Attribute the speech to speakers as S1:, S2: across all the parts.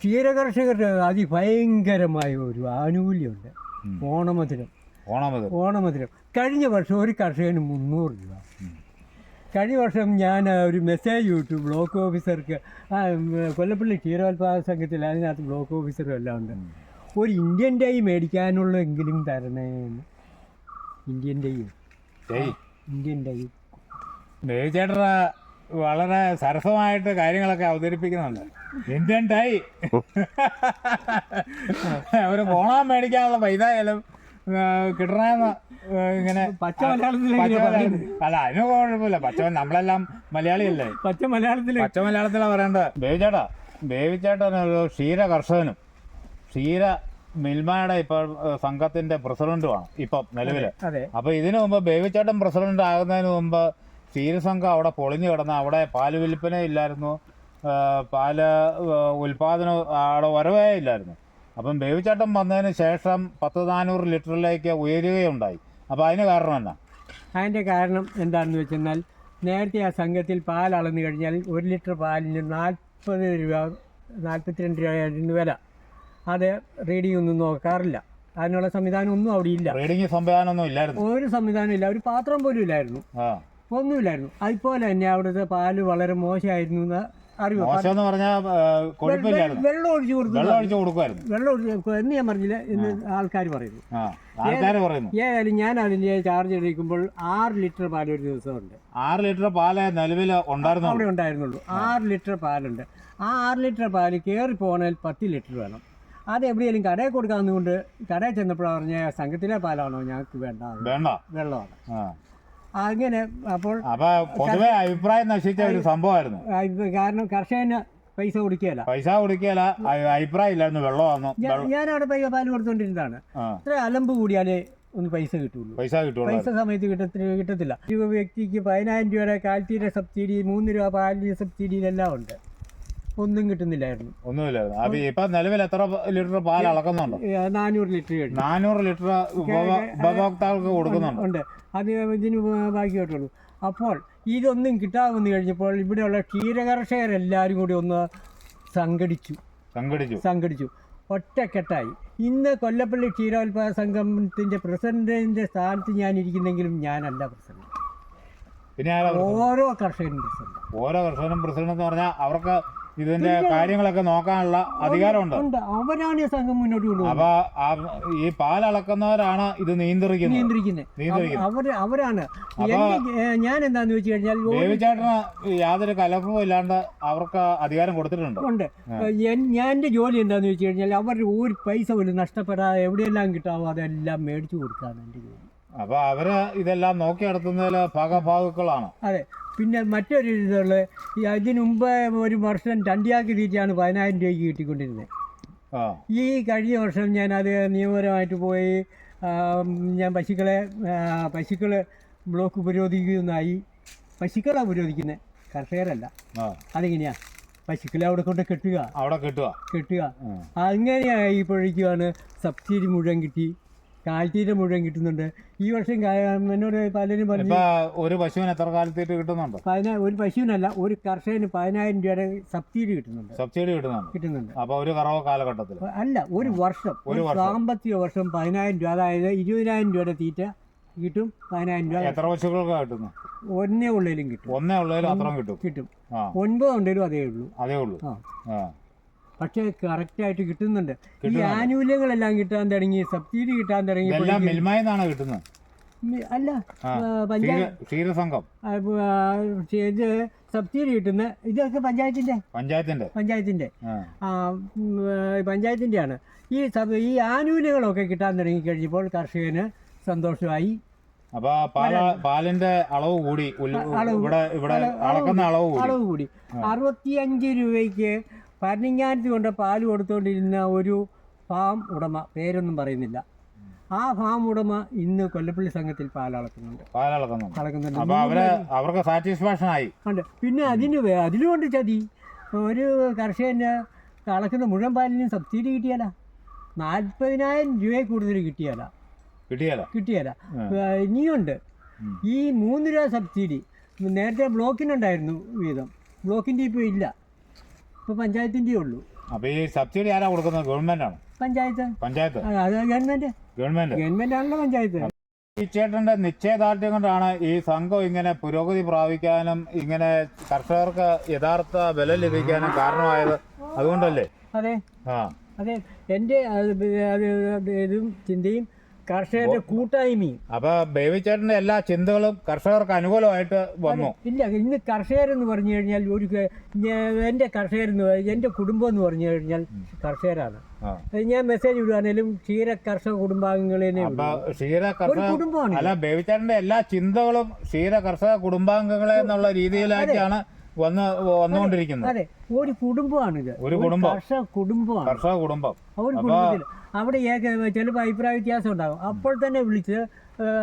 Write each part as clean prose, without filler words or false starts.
S1: ക്ഷീരകർഷകരുടെ അതിഭയങ്കരമായ ഒരു ആനുകൂല്യമുണ്ട്. ഓണമധുരം കഴിഞ്ഞ വർഷം ഒരു കർഷകന് 300 രൂപ. കഴിഞ്ഞ വർഷം ഞാൻ ഒരു മെസ്സേജ് വിട്ടു ബ്ലോക്ക് ഓഫീസർക്ക്. കൊല്ലപ്പള്ളി ക്ഷീരോത്പാദക സംഘത്തിൽ അതിനകത്ത് ബ്ലോക്ക് ഓഫീസറും എല്ലാം ഉണ്ട്. ഒരു ഇന്ത്യൻ ടൈ മേടിക്കാനുള്ള എങ്കിലും തരണേന്ന്. ഇന്ത്യൻ ടൈ
S2: ചേട്ടൻ വളരെ സരസമായിട്ട് കാര്യങ്ങളൊക്കെ അവതരിപ്പിക്കുന്നുണ്ട്. ഇന്ത്യൻ ടൈ ഒരു ഓണം മേടിക്കാനുള്ള പൈസ ആയാലും കിട്ടണമെന്ന് ഇങ്ങനെ
S1: പച്ച മലയാളത്തിൽ
S2: അല്ല, അതിന് കുഴപ്പമില്ല. നമ്മളെല്ലാം മലയാളിയല്ലേ.
S1: പച്ച മലയാളത്തിലാണ്
S2: പറയേണ്ടത്. ബേബിച്ചേട്ടനൊരു ക്ഷീര കർഷകനും ക്ഷീര മിൽമയുടെ ഇപ്പോൾ സംഘത്തിന്റെ പ്രസിഡന്റുമാണ് ഇപ്പം നിലവിൽ. അപ്പൊ ഇതിനു മുമ്പ് ബേബിച്ചേട്ടൻ പ്രസിഡന്റ് ആകുന്നതിന് മുമ്പ് ക്ഷീരസംഘം അവിടെ പൊളിഞ്ഞു കിടന്ന് അവിടെ പാല് വിൽപ്പന ഇല്ലായിരുന്നു, പാല് ഉൽപാദനം അവിടെ വരവേ ഇല്ലായിരുന്നു. അപ്പം ബേബിച്ചേട്ടൻ വന്നതിന് ശേഷം 100-400 ലിറ്ററിലേക്ക് ഉയരുകയുണ്ടായി. അപ്പോൾ അതിന് കാരണം എന്നാ?
S1: അതിൻ്റെ കാരണം എന്താണെന്ന് വെച്ചെന്നാൽ, നേരത്തെ ആ സംഘത്തിൽ പാൽ അളന്നു കഴിഞ്ഞാൽ 1 ലിറ്റർ പാലിന് 40 രൂപ 42 രൂപയായിരുന്നു വില. അത് റീഡിംഗ് ഒന്നും നോക്കാറില്ല. അതിനുള്ള സംവിധാനം ഒന്നും അവിടെ ഇല്ല.
S2: റീഡിംഗ് സംവിധാനമൊന്നും ഇല്ലായിരുന്നു.
S1: ഒരു സംവിധാനം ഇല്ല. ഒരു പാത്രം പോലും ഇല്ലായിരുന്നു, ഒന്നുമില്ലായിരുന്നു. അതുപോലെ തന്നെ അവിടുത്തെ പാല് വളരെ മോശമായിരുന്നു എന്ന് അറിവ്. വെള്ളം ഒഴിച്ചു കൊടുക്കും എന്ന് ഞാൻ പറഞ്ഞില്ല എന്ന് ആൾക്കാർ പറയുന്നു. ഏതായാലും ഞാൻ അതിൻ്റെ ചാർജ് എടുക്കുമ്പോൾ 6 ലിറ്റർ പാൽ ഒരു ദിവസമുണ്ട്.
S2: 6 ലിറ്റർ പാല് നിലവിൽ
S1: അവിടെ ഉണ്ടായിരുന്നുള്ളൂ. 6 ലിറ്റർ പാലുണ്ട്. ആ 6 ലിറ്റർ പാല് കയറി പോകണമെങ്കിൽ 10 ലിറ്റർ വേണം. അത് എവിടെയെങ്കിലും കടയിൽ കൊടുക്കാവുന്നതുകൊണ്ട് കടയിൽ ചെന്നപ്പോഴാണ് പറഞ്ഞ സംഘത്തിലെ പാലാണോ ഞങ്ങൾക്ക് വേണ്ട, വെള്ളമാണ്. അങ്ങനെ അപ്പോൾ
S2: പൊതുവെ അഭിപ്രായം നശിച്ച ഒരു സംഭവമായിരുന്നു.
S1: കാരണം കർഷകന് പൈസ കൊടുക്കുകയല്ല,
S2: അഭിപ്രായം ഇല്ലായിരുന്നു. വെള്ളമാണോ?
S1: ഞാനവിടെ പാല് കൊടുത്തോണ്ടിരുന്നതാണ്. ഇത്ര അലമ്പ് കൂടിയാലേ ഒന്ന് പൈസ കിട്ടുള്ളൂ. പൈസ സമയത്ത് കിട്ടത്തില്ല. ഒരു വ്യക്തിക്ക് 10,000 രൂപയുടെ കാൽത്തീര സബ്സിഡി, 3 രൂപ പാലിന് സബ്സിഡിയിലെല്ലാം ഉണ്ട്. ഒന്നും കിട്ടുന്നില്ലായിരുന്നു.
S2: ഇപ്പൊ നിലവിൽ എത്ര ലിറ്റർ പാൽ അളക്കുന്നുണ്ട്?
S1: 400 ലിറ്റർ.
S2: 400 ലിറ്റർ ഉപഭോക്താക്കൾക്ക് കൊടുക്കുന്നുണ്ട്.
S1: അത് ഇതിന് ബാക്കിയായിട്ടുള്ളൂ. അപ്പോൾ ഇതൊന്നും കിട്ടാമെന്ന് കഴിഞ്ഞപ്പോൾ ഇവിടെയുള്ള ക്ഷീരകർഷകരെല്ലാവരും കൂടി ഒന്ന് സംഘടിച്ചു ഒറ്റക്കെട്ടായി. ഇന്ന് കൊല്ലപ്പള്ളി ക്ഷീരോത്പാദക സംഘത്തിന്റെ പ്രസിഡന്റിന്റെ സ്ഥാനത്ത് ഞാൻ ഇരിക്കുന്നെങ്കിലും ഞാനല്ല പ്രസിഡന്റ്.
S2: പിന്നെ
S1: ഓരോ കർഷകനും
S2: പ്രസിഡന്റ് എന്ന് പറഞ്ഞാൽ അവർക്ക് ഇതിന്റെ കാര്യങ്ങളൊക്കെ നോക്കാനുള്ള അധികാരമുണ്ട്.
S1: അവരാണ് ഈ സംഘം മുന്നോട്ട് കൊണ്ടുപോകുന്നത്.
S2: അപ്പൊ ഈ പാലളക്കുന്നവരാണ് ഇത് നിയന്ത്രിക്കുന്നത്.
S1: അവരാണ്. ഞാൻ എന്താന്ന് വെച്ച് കഴിഞ്ഞാൽ
S2: ബേബിച്ചേട്ടന് യാതൊരു കലർപ്പും ഇല്ലാണ്ട് അവർക്ക് അധികാരം കൊടുത്തിട്ടുണ്ട്.
S1: എന്റെ ജോലി എന്താന്ന് വെച്ച് കഴിഞ്ഞാൽ അവരുടെ ഒരു പൈസ പോലും നഷ്ടപ്പെടാതെ എവിടെയെല്ലാം കിട്ടാവോ അതെല്ലാം മേടിച്ചു കൊടുക്കാണ് എന്റെ ജോലി.
S2: അപ്പൊ അവര് ഇതെല്ലാം നോക്കി നടത്തുന്നതിൽ ഭാഗഭാഗുക്കളാണ്.
S1: അതെ. പിന്നെ മറ്റൊരു ഇതുള്ള ഇതിനു മുമ്പ് ഒരു വർഷം ടണ്ടിയാക്കി തീറ്റയാണ് 10,000 രൂപയ്ക്ക് കിട്ടിക്കൊണ്ടിരുന്നത്. ഈ കഴിഞ്ഞ വർഷം ഞാൻ അത് നിയമപരമായിട്ട് പോയി ഞാൻ പശുക്കളെ ബ്ലോക്ക് ഉപരോധിക്കുന്നതായി. പശുക്കളാണ് ഉപരോധിക്കുന്നത്, കർഷകരല്ല. അതെങ്ങനെയാ? പശുക്കളെ അവിടെ കൊണ്ട് കെട്ടുക. അങ്ങനെയായിപ്പോഴേക്കുമാണ് സബ്സിഡി മുഴുവൻ കിട്ടി, കാൽത്തീറ്റ മുഴുവൻ കിട്ടുന്നുണ്ട്. ഈ വർഷം എന്നോട് പലരും പറഞ്ഞു
S2: ഒരു പശുവിന് എത്ര കാൽത്തീറ്റ കിട്ടുന്നുണ്ട്?
S1: ഒരു പശുവിനല്ല, ഒരു കർഷകന് 10,000 രൂപയുടെ സബ്സിഡി കിട്ടുന്നുണ്ട്.
S2: അപ്പൊ ഒരു കറവ കാലഘട്ടത്തിൽ
S1: അല്ല, ഒരു വർഷം, ഒരു സാമ്പത്തിക വർഷം 10,000 രൂപ, അതായത് 20,000 രൂപയുടെ തീറ്റ കിട്ടും. 10,000 രൂപ.
S2: എത്ര പശുക്കൾക്ക് കിട്ടുന്നു?
S1: ഒന്നേ ഉള്ളതിലും കിട്ടും. കിട്ടും. 9 ഉണ്ടെങ്കിലും അതേ ഉള്ളൂ. പക്ഷേ കറക്റ്റായിട്ട് കിട്ടുന്നുണ്ട്. ഈ ആനുകൂല്യങ്ങളെല്ലാം കിട്ടാൻ തുടങ്ങി, സബ്സിഡി കിട്ടാൻ തുടങ്ങി.
S2: കിട്ടുന്നത്
S1: അല്ല,
S2: ക്ഷീരസംഘം
S1: ഇത് സബ്സിഡി കിട്ടുന്ന ഇതൊക്കെ പഞ്ചായത്തിന്റെയാണ്. ഈ ആനുകൂല്യങ്ങളൊക്കെ കിട്ടാൻ തുടങ്ങി കഴിഞ്ഞപ്പോൾ കർഷകന് സന്തോഷമായി.
S2: അപ്പൊ പാലിന്റെ അളവ് കൂടി, അളവ് കൂടി.
S1: 65 രൂപയ്ക്ക് പരഞ്ഞാനത്ത് കൊണ്ട് പാല് കൊടുത്തുകൊണ്ടിരുന്ന ഒരു ഫാം ഉടമ, പേരൊന്നും പറയുന്നില്ല, ആ ഫാം ഉടമ ഇന്ന് കൊല്ലപ്പള്ളി സംഘത്തിൽ പാലളക്കുന്നുണ്ട്.
S2: അവർക്ക് സാറ്റിസ്ഫാക്ഷൻ ആയി.
S1: പിന്നെ അതിലുകൊണ്ട് ചതി. ഒരു കർഷകന് അളക്കുന്ന മുഴുവൻ പാലിനും സബ്സിഡി കിട്ടിയാല, 40,000 രൂപയിൽ കൂടുതൽ കിട്ടിയാല. ഇനിയുണ്ട് ഈ 3 രൂപ സബ്സിഡി. നേരത്തെ ബ്ലോക്കിനുണ്ടായിരുന്നു വീതം, ബ്ലോക്കിൻ്റെ ഇപ്പോൾ ഇല്ല, ഇപ്പോൾ പഞ്ചായത്തിൻ്റെ ഉള്ളൂ.
S2: അപ്പൊ ഈ സബ്സിഡി ആരാ കൊടുക്കുന്നത്? ഗവൺമെന്റ് ആണ്?
S1: പഞ്ചായത്ത്.
S2: പഞ്ചായത്ത്?
S1: അത് ഗവൺമെന്റ്
S2: ആണല്ലോ
S1: പഞ്ചായത്ത്.
S2: ഈ ചേട്ടന്റെ നിശ്ചയദാർഢ്യം കൊണ്ടാണ് ഈ സംഘം ഇങ്ങനെ പുരോഗതി പ്രാപിക്കാനും ഇങ്ങനെ കർഷകർക്ക് യഥാർത്ഥ വില ലഭിക്കാനും കാരണമായത്. അതുകൊണ്ടല്ലേ?
S1: അതെ അതെ, എൻ്റെ ഇതും ചിന്തയും കർഷകരുടെ കൂട്ടായ്മയും.
S2: അപ്പൊ ബേബിച്ചേട്ടന്റെ എല്ലാ ചിന്തകളും കർഷകർക്ക് അനുകൂലമായിട്ട് വന്നു.
S1: ഇല്ല, ഇന്ന് കർഷകരെന്ന് പറഞ്ഞു കഴിഞ്ഞാൽ എൻ്റെ കർഷകരെന്ന് എൻ്റെ കുടുംബം എന്ന് പറഞ്ഞു കഴിഞ്ഞാൽ കർഷകരാണ്. ഞാൻ മെസ്സേജ് വിടുവാണേലും ക്ഷീര കർഷക കുടുംബാംഗങ്ങളെ കുടുംബമാണ്.
S2: അല്ല, ബേബിച്ചേട്ടന്റെ എല്ലാ ചിന്തകളും ക്ഷീര കർഷക കുടുംബാംഗങ്ങളെ എന്നുള്ള രീതിയിലായിട്ടാണ് വന്നുകൊണ്ടിരിക്കുന്നത്.
S1: അതെ, ഒരു കുടുംബമാണിത്.
S2: ഒരു കുടുംബം,
S1: കർഷക കുടുംബമാണ്.
S2: കർഷക കുടുംബം.
S1: ഒരു കുടുംബത്തിൽ അവിടെ ചിലപ്പോൾ അഭിപ്രായ വ്യത്യാസം ഉണ്ടാകും. അപ്പോൾ തന്നെ വിളിച്ച്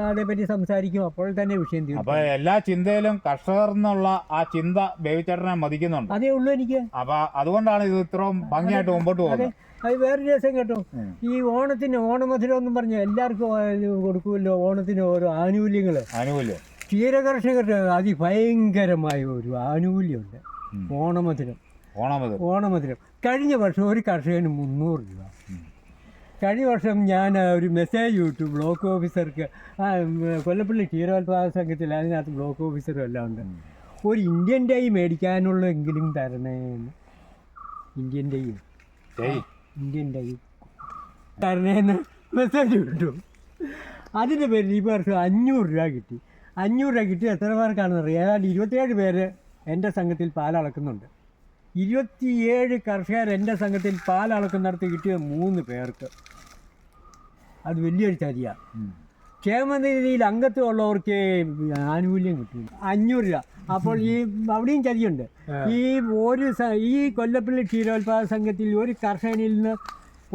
S1: അതേപറ്റി സംസാരിക്കും. അപ്പോൾ തന്നെ വിഷയം തീരും.
S2: അപ്പൊ എല്ലാ ചിന്തയിലും കർഷകർ എന്നുള്ള ആ ചിന്ത ബേബിച്ചേട്ടനെ മതിക്കുന്നുണ്ട്.
S1: അതേ ഉള്ളൂ എനിക്ക്.
S2: അപ്പൊ അതുകൊണ്ടാണ് ഇത് ഇത്രയും ഭംഗിയായിട്ട് മുമ്പോട്ട് പോകുന്നത്.
S1: അത് വേറൊരു രസം കേട്ടോ, ഈ ഓണമധുരം എന്നും പറഞ്ഞ എല്ലാവർക്കും കൊടുക്കുമല്ലോ. ഓണത്തിന് ഓരോ ആനുകൂല്യം ക്ഷീരകർഷകരുടെ അതിഭയങ്കരമായ ഒരു ആനുകൂല്യമുണ്ട്. ഓണമധുരം കഴിഞ്ഞ വർഷം ഒരു കർഷകന് 300 രൂപ. കഴിഞ്ഞ വർഷം ഞാൻ ഒരു മെസ്സേജ് വിട്ടു ബ്ലോക്ക് ഓഫീസർക്ക്. കൊല്ലപ്പള്ളി ക്ഷീരോത്പാദക സംഘത്തിൽ അതിനകത്ത് ബ്ലോക്ക് ഓഫീസറും എല്ലാം ഉണ്ട്. ഒരു ഇന്ത്യൻ ടൈ മേടിക്കാനുള്ള എങ്കിലും തരണേന്ന്. ഇന്ത്യൻ ടൈ തരണേന്ന് മെസ്സേജ് വിട്ടു. അതിൻ്റെ പേരിൽ ഈ വർഷം 500 രൂപ കിട്ടി. 500 രൂപ കിട്ടി. എത്ര പേർക്കാണെന്ന് അറിയാം? ഏതാണ്ട് 27 പേര് എൻ്റെ സംഘത്തിൽ പാലളക്കുന്നുണ്ട്. 27 കർഷകർ എൻ്റെ സംഘത്തിൽ പാലളക്കുന്നിടത്ത് കിട്ടിയത് 3 പേർക്ക്. അത് വലിയൊരു ചതിയാണ്. ക്ഷേമനിധിയിൽ അംഗത്വമുള്ളവർക്ക് ആനുകൂല്യം കിട്ടും 500 രൂപ. അപ്പോൾ അവിടെയും ചതിയുണ്ട്. ഈ കൊല്ലപ്പള്ളി ക്ഷീരോത്പാദക സംഘത്തിൽ ഒരു കർഷകനിൽ നിന്ന്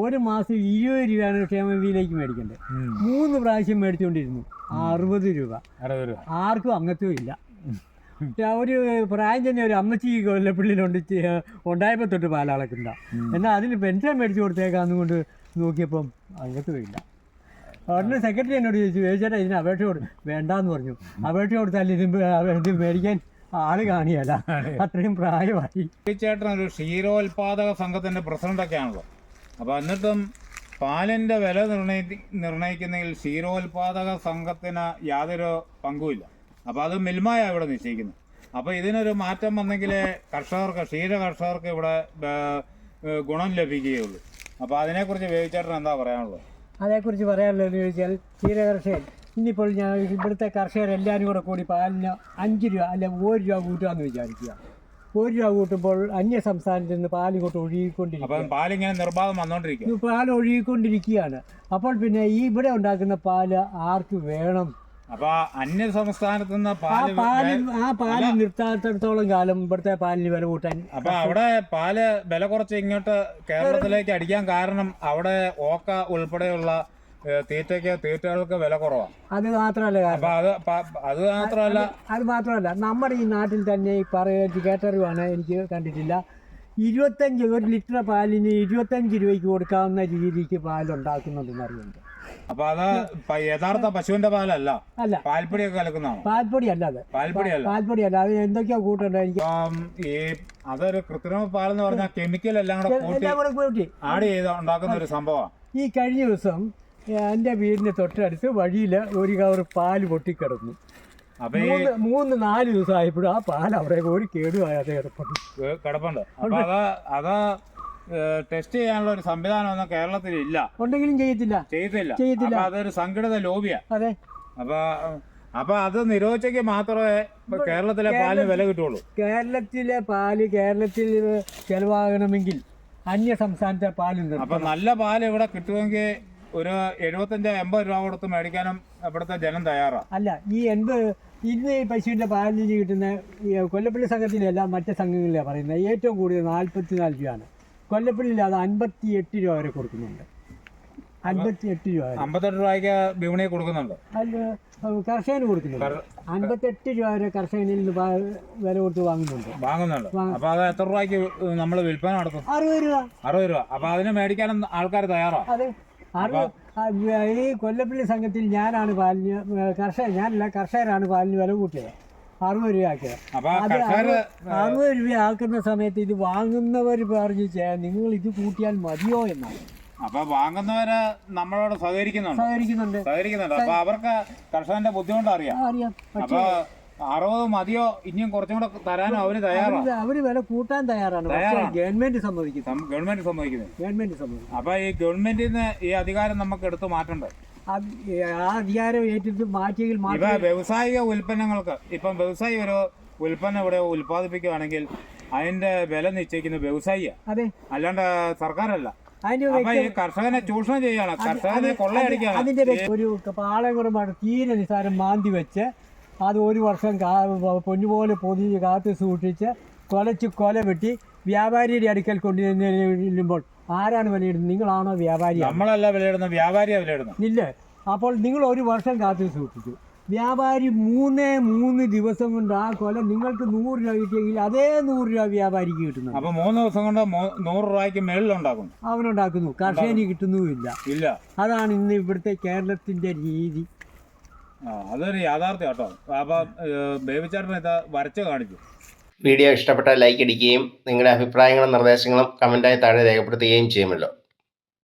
S1: ഒരു മാസം 20 രൂപയാണ് ക്ഷേമനിധിയിലേക്ക് മേടിക്കേണ്ടത്. 3 പ്രാവശ്യം മേടിച്ചുകൊണ്ടിരുന്നു. 60 രൂപ. ആർക്കും അംഗത്വം ഇല്ല. ഒരു പ്രായം ചെന്ന ഒരു അമ്മച്ചി കൊല്ലപ്പള്ളിയിലുണ്ട്, ഉണ്ടായപ്പോൾ തൊട്ട് പാലളക്കണ്ട. എന്നാൽ അതിന് പെൻഷൻ മേടിച്ചു കൊടുത്തേക്കാന്നുകൊണ്ട് നോക്കിയപ്പം അംഗത്വം ഇല്ല. ഉടനെ സെക്രട്ടറി എന്നോട് ചോദിച്ചേട്ടാ ഇതിന് അപേക്ഷ വേണ്ടാന്ന് പറഞ്ഞു. അപേക്ഷ കൊടുത്താൽ ഇത് മേടിക്കാൻ ആള് കാണിയല്ല, അത്രയും പ്രായമായി.
S2: ചേട്ടൻ ഒരു ക്ഷീരോത്പാദക സംഘത്തിന്റെ പ്രസിഡന്റൊക്കെ ആണല്ലോ. അപ്പൊ എന്നിട്ടും പാലിന്റെ വില നിർണയിക്കുന്നതിൽ ക്ഷീരോത്പാദക സംഘത്തിന് യാതൊരു പങ്കുമില്ല. അപ്പോൾ അത് മിൽമയാണ് ഇവിടെ നിശ്ചയിക്കുന്നത്. അപ്പോൾ ഇതിനൊരു മാറ്റം വന്നെങ്കിൽ ക്ഷീര കർഷകർക്ക് ഇവിടെ ഗുണം ലഭിക്കുകയുള്ളൂ. അപ്പോൾ അതിനെക്കുറിച്ച് വേവിച്ചേട്ടൻ എന്താ പറയാനുള്ളത്?
S1: അതേക്കുറിച്ച് പറയാനുള്ളതെന്ന് ചോദിച്ചാൽ, ക്ഷീര കർഷകൻ ഇന്നിപ്പോൾ ഞാൻ ഇവിടുത്തെ കർഷകരെല്ലാവരും കൂടെ കൂടി പാലിന് 5 രൂപ അല്ലെ 1 രൂപ കൂട്ടുകയെന്ന് വിചാരിക്കുക. 1 രൂപ കൂട്ടുമ്പോൾ അന്യ സംസ്ഥാനത്ത് നിന്ന് പാലിങ്ങോട്ട് ഒഴുകിക്കൊണ്ടിരിക്കും.
S2: പാലിങ്ങനെ നിർബാധം വന്നുകൊണ്ടിരിക്കും.
S1: പാൽ ഒഴുകിക്കൊണ്ടിരിക്കുകയാണ്. അപ്പോൾ പിന്നെ ഇവിടെ ഉണ്ടാക്കുന്ന പാല് ആർക്ക് വേണം?
S2: അപ്പൊ അന്യ സംസ്ഥാനത്ത് നിന്ന്
S1: പാല് നിർത്താത്തിടത്തോളം കാലം ഇവിടുത്തെ പാലിന് വില കൂട്ടാൻ.
S2: അപ്പൊ അവിടെ പാല് വില കുറച്ച് ഇങ്ങോട്ട് കേരളത്തിലേക്ക് അടിക്കാൻ കാരണം അവിടെ ഓക്ക ഉൾപ്പെടെയുള്ള തീറ്റകൾക്ക് വില കുറവാണ്.
S1: അത് മാത്രമല്ല നമ്മുടെ ഈ നാട്ടിൽ തന്നെ കേട്ടറിവാണ്, എനിക്ക് കണ്ടിട്ടില്ല. 1 ലിറ്റർ പാലിന് 25 രൂപയ്ക്ക് കൊടുക്കാവുന്ന രീതിക്ക് പാലുണ്ടാക്കുന്നുണ്ടെന്ന് അറിയുന്നുണ്ട്.
S2: അപ്പൊ അത് യഥാർത്ഥ പശുവിന്റെ പാലല്ല, പാൽപ്പൊടിയൊക്കെ കലക്കുന്നതാണ്.
S1: പാൽപ്പൊടിയല്ല, അത് എന്തൊക്കെയാ കൂട്ടുണ്ട്.
S2: അതൊരു കൃത്രിമ പാലെന്ന് പറഞ്ഞാൽ കെമിക്കൽ എല്ലാം കൂടെ കൂട്ടി ആഡ് ചെയ്ത് ഉണ്ടാക്കുന്ന ഒരു സംഭവമാണ്.
S1: ഈ കഴിഞ്ഞ ദിവസം എൻ്റെ വീടിന് തൊട്ടടുത്ത് വഴിയിൽ ഒരു കവർ പാല് പൊട്ടിക്കിടന്നു. 3-4 ദിവസമായപ്പോഴും ആ പാൽ അവിടെ ഒരു കേടുമായാതെ
S2: കിടപ്പുണ്ട്. അപ്പൊ അത് ടെസ്റ്റ് ചെയ്യാനുള്ള ഒരു സംവിധാനം കേരളത്തിൽ ഇല്ല.
S1: ഉണ്ടെങ്കിലും ചെയ്യത്തില്ല.
S2: അതൊരു സംഘടിത ലോബിയാ.
S1: അതെ.
S2: അപ്പൊ അത് നിരോധിച്ചെങ്കിൽ മാത്രമേ കേരളത്തിലെ പാലിന് വില കിട്ടുള്ളൂ.
S1: കേരളത്തിലെ പാല് കേരളത്തിൽ ചെലവാകണമെങ്കിൽ അന്യ സംസ്ഥാനത്തെ പാലുണ്ട്.
S2: അപ്പൊ നല്ല പാല് ഇവിടെ കിട്ടുമെങ്കിൽ ഒരു 75-80 രൂപ കൊടുത്ത് മേടിക്കാനും ഇവിടുത്തെ ജനം തയ്യാറാണ്.
S1: അല്ല, ഇന്ന് ഈ പശുവിൻ്റെ പാലിന് കിട്ടുന്ന കൊല്ലപ്പള്ളി സംഘത്തിലല്ല, മറ്റു സംഘങ്ങളിലാണ് പറയുന്നത് ഏറ്റവും കൂടുതൽ 44 രൂപയാണ്. കൊല്ലപ്പള്ളിയിൽ അത് 58 രൂപ വരെ കൊടുക്കുന്നുണ്ട്. 58 രൂപ
S2: 58 രൂപയ്ക്ക് വിപണിയിൽ കൊടുക്കുന്നുണ്ട്.
S1: കർഷകന് കൊടുക്കുന്നുണ്ട്. 58 രൂപ വരെ കർഷകനിൽ നിന്ന് വില കൊടുത്ത് വാങ്ങുന്നുണ്ട്.
S2: അപ്പൊ അത് എത്ര രൂപയ്ക്ക് നമ്മൾ വിൽപ്പന നടത്തും?
S1: 60
S2: രൂപ. അപ്പൊ അതിന് മേടിക്കാനും ആൾക്കാർ തയ്യാറാണ്.
S1: അതെ. ഈ കൊല്ലപ്പള്ളി സംഘത്തിൽ ഞാനാണ് പാലിന് കർഷകരാണ് പാലിന് വില കൂട്ടിയത്. 60 രൂപ ആക്കിയത്.
S2: അപ്പൊ
S1: അത്
S2: കർഷകര്
S1: 60 രൂപ ആക്കുന്ന സമയത്ത് ഇത് വാങ്ങുന്നവർ പറഞ്ഞു നിങ്ങൾ ഇത് കൂട്ടിയാൽ മതിയോ എന്നാണ്.
S2: അപ്പൊ വാങ്ങുന്നവര് നമ്മളോട് സഹകരിക്കുന്നുണ്ട്. അപ്പൊ അവർക്ക് കർഷകന്റെ ബുദ്ധിമുട്ട് അറിയാം. അപ്പൊ 60 മതിയോ ഇനിയും കുറച്ചും കൂടെ തരാനും അവര് തയ്യാറാണ്.
S1: അവര് വില കൂട്ടാൻ തയ്യാറാണ്. ഗവൺമെന്റ് സമ്മതിക്കുന്നു.
S2: അപ്പൊ ഈ ഗവൺമെന്റിൽ നിന്ന് ഈ അധികാരം നമുക്ക് എടുത്തു മാറ്റണ്ടേ?
S1: ആ അധികാരം ഏറ്റെടുത്ത് മാറ്റിയെങ്കിൽ
S2: ഇപ്പൊ വ്യവസായിക ഉൽപ്പന്നങ്ങൾക്ക് ഇപ്പം വ്യവസായി ഒരു ഉൽപ്പന്നം ഇവിടെ ഉൽപ്പാദിപ്പിക്കുകയാണെങ്കിൽ അതിന്റെ വില നിശ്ചയിക്കുന്നത് വ്യവസായിയാണ്.
S1: അതെ,
S2: അല്ലാണ്ട് സർക്കാരല്ല. അപ്പൊ ഈ കർഷകനെ ചൂഷണം ചെയ്യാണ്, കർഷകനെ കൊള്ളയടിക്കുകയാണ്.
S1: അതിന്റെ ഒരു പാളയംകുടമാണ് തീരെ നിസാരം മാന്തി വെച്ച് അത് 1 വർഷം പൊന്നുപോലെ പൊതിഞ്ഞ് കാത്തു സൂക്ഷിച്ച് കൊല വെട്ടി വ്യാപാരിയുടെ അടുക്കൽ കൊണ്ടുവരുമ്പോൾ ആരാണ് വിലയിടുന്നത്? നിങ്ങളാണോ വ്യാപാരി?
S2: നമ്മളല്ല വിലയിടുന്നത്, വ്യാപാരിയാണ് വിലയിടുന്നത്.
S1: ഇല്ല. അപ്പോൾ നിങ്ങൾ 1 വർഷം കാത്തു സൂക്ഷിച്ചു, വ്യാപാരി 3 ദിവസം കൊണ്ട് ആ കൊല നിങ്ങൾക്ക് 100 രൂപ കിട്ടിയെങ്കിൽ അതേ 100 രൂപ വ്യാപാരിക്ക് കിട്ടുന്നു.
S2: അപ്പൊ 3 ദിവസം കൊണ്ട് 100 രൂപയ്ക്ക് മേളിലുണ്ടാക്കുന്നു.
S1: അവനുണ്ടാക്കുന്നു, കർഷകന് കിട്ടുന്നുമില്ല. അതാണ് ഇന്ന് ഇവിടുത്തെ കേരളത്തിന്റെ രീതി.
S2: അതൊരു യാഥാർത്ഥ്യം കേട്ടോ. അപ്പൊ ബേബിച്ചേട്ടൻ ഇത് വരച്ച് കാണിച്ചു.
S3: വീഡിയോ ഇഷ്ടപ്പെട്ടാൽ ലൈക്ക് അടിക്കുകയും നിങ്ങളുടെ അഭിപ്രായങ്ങളും നിർദ്ദേശങ്ങളും കമൻറ്റായി താഴെ രേഖപ്പെടുത്തുകയും ചെയ്യുമല്ലോ.